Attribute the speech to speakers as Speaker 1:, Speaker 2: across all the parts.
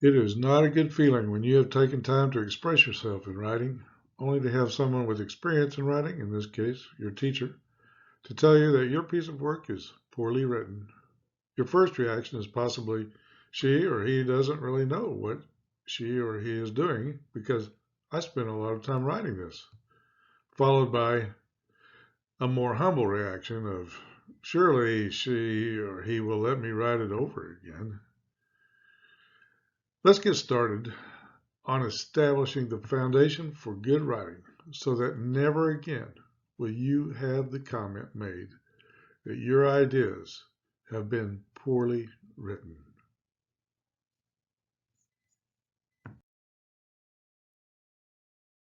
Speaker 1: It is not a good feeling when you have taken time to express yourself in writing, only to have someone with experience in writing, in this case, your teacher, to tell you that your piece of work is poorly written. Your first reaction is possibly she or he doesn't really know what she or he is doing because I spent a lot of time writing this, followed by a more humble reaction of surely she or he will let me write it over again. Let's get started on establishing the foundation for good writing so that never again will you have the comment made that your ideas have been poorly written.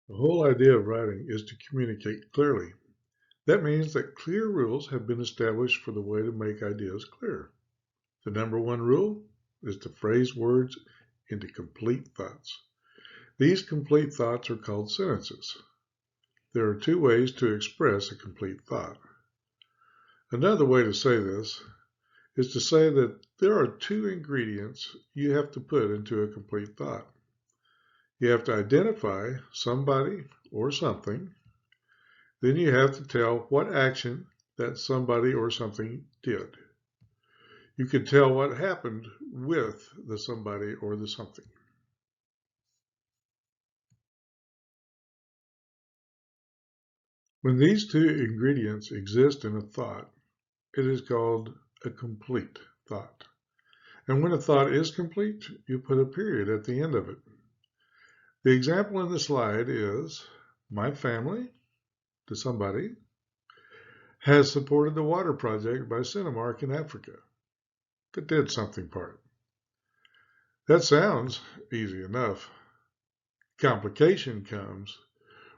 Speaker 1: The whole idea of writing is to communicate clearly. That means that clear rules have been established for the way to make ideas clear. The number one rule is to phrase words into complete thoughts. These complete thoughts are called sentences. There are two ways to express a complete thought. Another way to say this is to say that there are two ingredients you have to put into a complete thought. You have to identify somebody or something. Then you have to tell what action that somebody or something did. You can tell what happened with the somebody or the something. When these two ingredients exist in a thought, it is called a complete thought. And when a thought is complete, you put a period at the end of it. The example in the slide is my family, to somebody, has supported the water project by Cinemark in Africa. The did something part. That sounds easy enough. Complication comes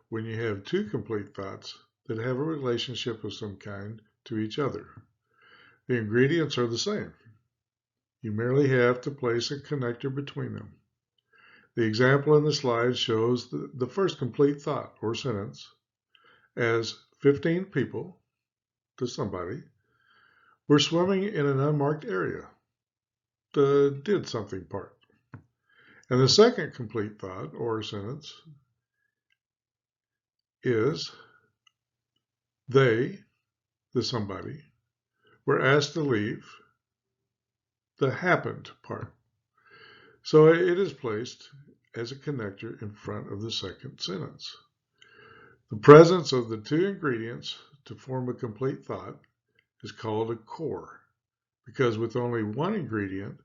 Speaker 1: when you have two complete thoughts that have a relationship of some kind to each other. The ingredients are the same. You merely have to place a connector between them. The example in the slide shows the first complete thought or sentence as 15 people, to somebody, were swimming in an unmarked area, the did something part. And the second complete thought or sentence is they, the somebody, were asked to leave, the happened part. So it is placed as a connector in front of the second sentence. The presence of the two ingredients to form a complete thought is called a core, because with only one ingredient,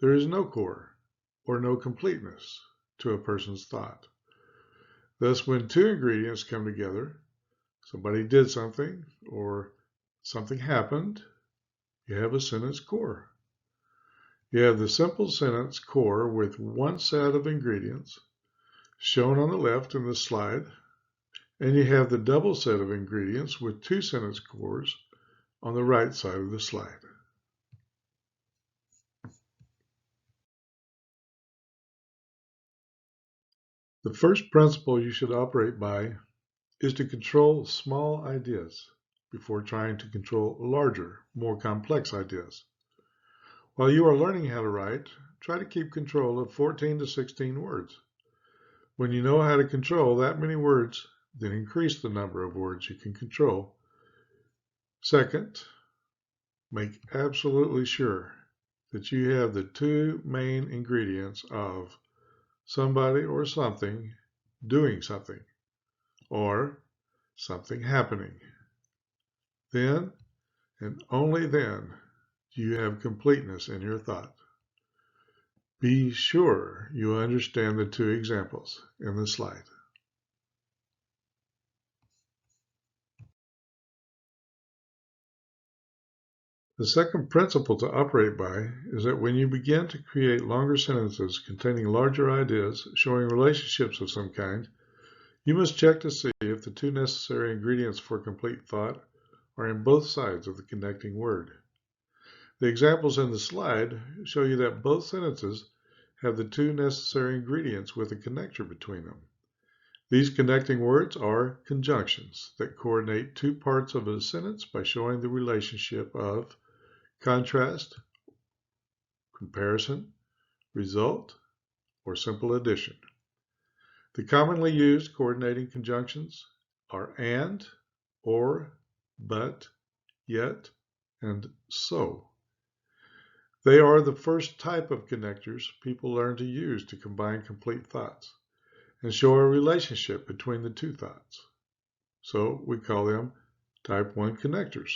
Speaker 1: there is no core or no completeness to a person's thought. Thus, when two ingredients come together, somebody did something or something happened, you have a sentence core. You have the simple sentence core with one set of ingredients shown on the left in the slide, and you have the double set of ingredients with two sentence cores on the right side of the slide. The first principle you should operate by is to control small ideas before trying to control larger, more complex ideas. While you are learning how to write, try to keep control of 14 to 16 words. When you know how to control that many words, then increase the number of words you can control. Second, make absolutely sure that you have the two main ingredients of somebody or something doing something, or something happening. Then, and only then, do you have completeness in your thought. Be sure you understand the two examples in the slide. The second principle to operate by is that when you begin to create longer sentences containing larger ideas showing relationships of some kind, you must check to see if the two necessary ingredients for complete thought are in both sides of the connecting word. The examples in the slide show you that both sentences have the two necessary ingredients with a connector between them. These connecting words are conjunctions that coordinate two parts of a sentence by showing the relationship of contrast, comparison, result, or simple addition. The commonly used coordinating conjunctions are and, or, but, yet, and so. They are the first type of connectors people learn to use to combine complete thoughts and show a relationship between the two thoughts. So we call them type 1 connectors,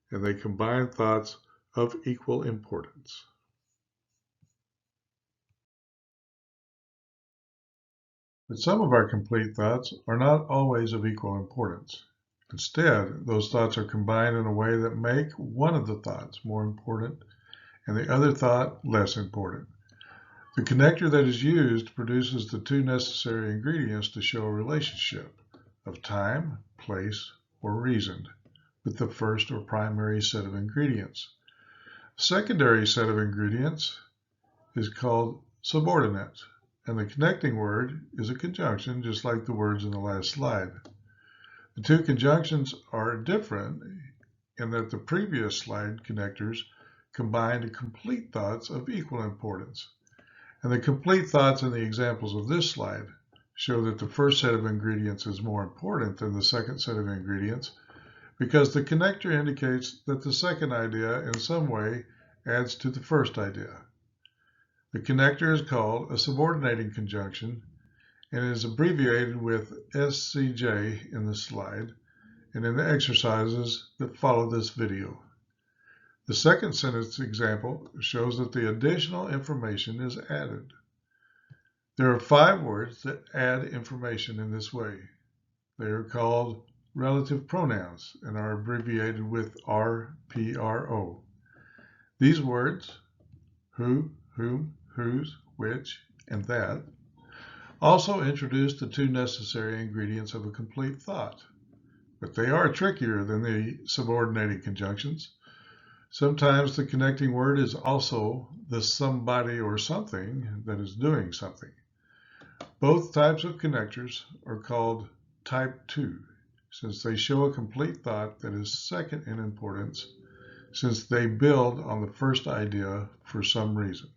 Speaker 1: and they combine thoughts of equal importance. But some of our complete thoughts are not always of equal importance. Instead, those thoughts are combined in a way that make one of the thoughts more important and the other thought less important. The connector that is used produces the two necessary ingredients to show a relationship of time, place, or reason with the first or primary set of ingredients. The secondary set of ingredients is called subordinate, and the connecting word is a conjunction, just like the words in the last slide. The two conjunctions are different in that the previous slide connectors combined complete thoughts of equal importance. And the complete thoughts in the examples of this slide show that the first set of ingredients is more important than the second set of ingredients because the connector indicates that the second idea in some way adds to the first idea. The connector is called a subordinating conjunction and is abbreviated with SCJ in the slide and in the exercises that follow this video. The second sentence example shows that the additional information is added. There are 5 words that add information in this way. They are called relative pronouns and are abbreviated with RPRO. These words, who, whom, whose, which, and that, also introduce the two necessary ingredients of a complete thought. But they are trickier than the subordinating conjunctions. Sometimes the connecting word is also the somebody or something that is doing something. Both types of connectors are called type 2, since they show a complete thought that is second in importance, since they build on the first idea for some reason.